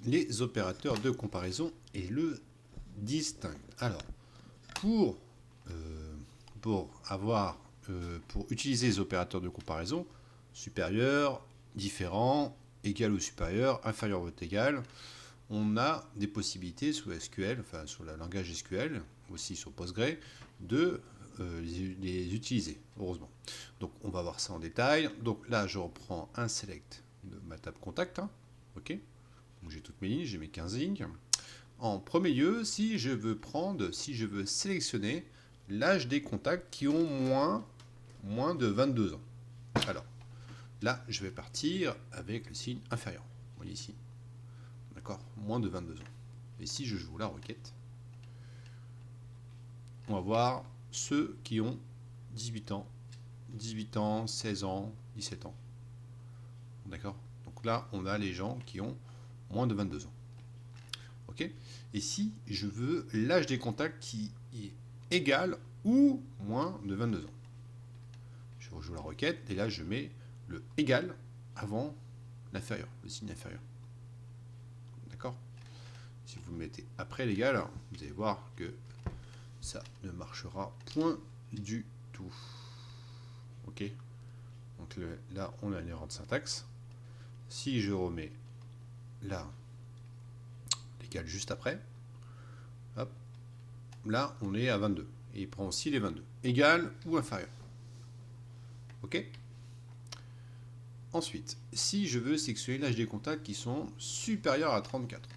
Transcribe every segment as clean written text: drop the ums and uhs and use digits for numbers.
les opérateurs de comparaison et le distinct. Alors, pour, pour utiliser les opérateurs de comparaison, supérieur, différent, égal ou supérieur, inférieur ou égal, on a des possibilités sous SQL, enfin sur le langage SQL, aussi sur Postgre, de les utiliser, heureusement. Donc on va voir ça en détail. Donc là, je reprends un select de ma table contact. Hein. Ok. Donc j'ai toutes mes lignes, j'ai mes 15 lignes. En premier lieu, si je veux sélectionner l'âge des contacts qui ont moins de 22 ans. Alors, là, je vais partir avec le signe inférieur. Vous voyez ici. D'accord, moins de 22 ans. Et si je joue la requête, on va voir ceux qui ont 18 ans, 16 ans, 17 ans. D'accord. Donc là, on a les gens qui ont moins de 22 ans. Ok. Et si je veux l'âge des contacts qui est égal ou moins de 22 ans, je rejoue la requête et là, je mets le égal avant l'inférieur, le signe inférieur. D'accord. Si vous le mettez après l'égal, vous allez voir que ça ne marchera point du tout. Ok. Donc là, on a une erreur de syntaxe. Si je remets là l'égal juste après, hop, là, on est à 22. Et il prend aussi les 22. Égal ou inférieur. Ok. Ensuite, si je veux sélectionner l'âge des contacts qui sont supérieurs à 34.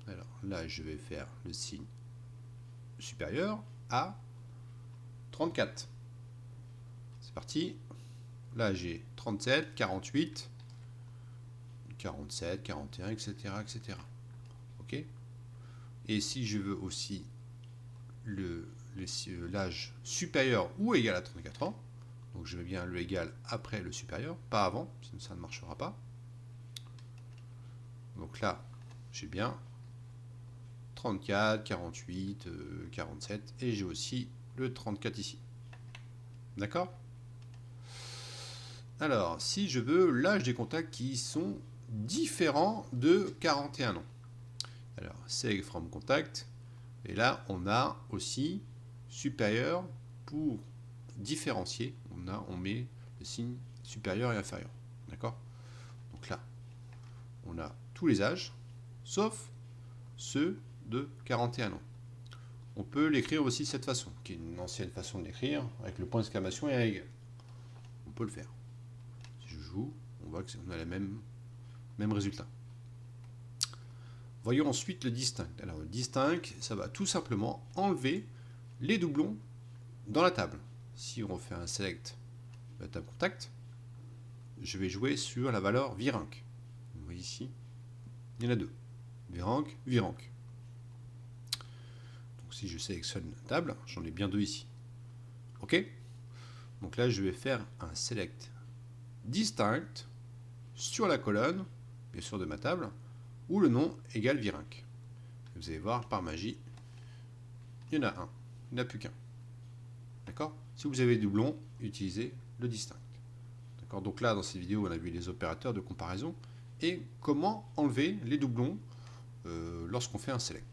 Alors là, je vais faire le signe supérieur à 34. C'est parti. Là, j'ai 37, 48, 47, 41, etc., etc. Ok. Et si je veux aussi l'âge supérieur ou égal à 34 ans, donc je mets bien le égal après le supérieur, pas avant, sinon ça ne marchera pas. Donc là, j'ai bien 34, 48, 47, et j'ai aussi le 34 ici. D'accord? Alors, si je veux l'âge des contacts qui sont différents de 41 ans. Alors, select from contact, et là, on a aussi supérieur pour différencier. On met le signe supérieur et inférieur. D'accord? Donc là, on a tous les âges, sauf ceux de 41 ans. On peut l'écrire aussi de cette façon, qui est une ancienne façon de l'écrire, avec le point d'exclamation et un égal. On peut le faire. Si je joue, on voit qu'on a le même résultat. Voyons ensuite le distinct. Alors le distinct, ça va tout simplement enlever les doublons dans la table. Si on refait un select de la table contact, je vais jouer sur la valeur virank. Vous voyez ici, il y en a deux. Virank, virank. Donc si je sélectionne la table, j'en ai bien deux ici. Ok. Donc là, je vais faire un select distinct sur la colonne, bien sûr de ma table, où le nom égale virank. Vous allez voir, par magie, il y en a un. Il n'y en a plus qu'un. D'accord. Si vous avez doublon, utilisez le distinct. D'accord. Donc là, dans cette vidéo, on a vu les opérateurs de comparaison et comment enlever les doublons lorsqu'on fait un select.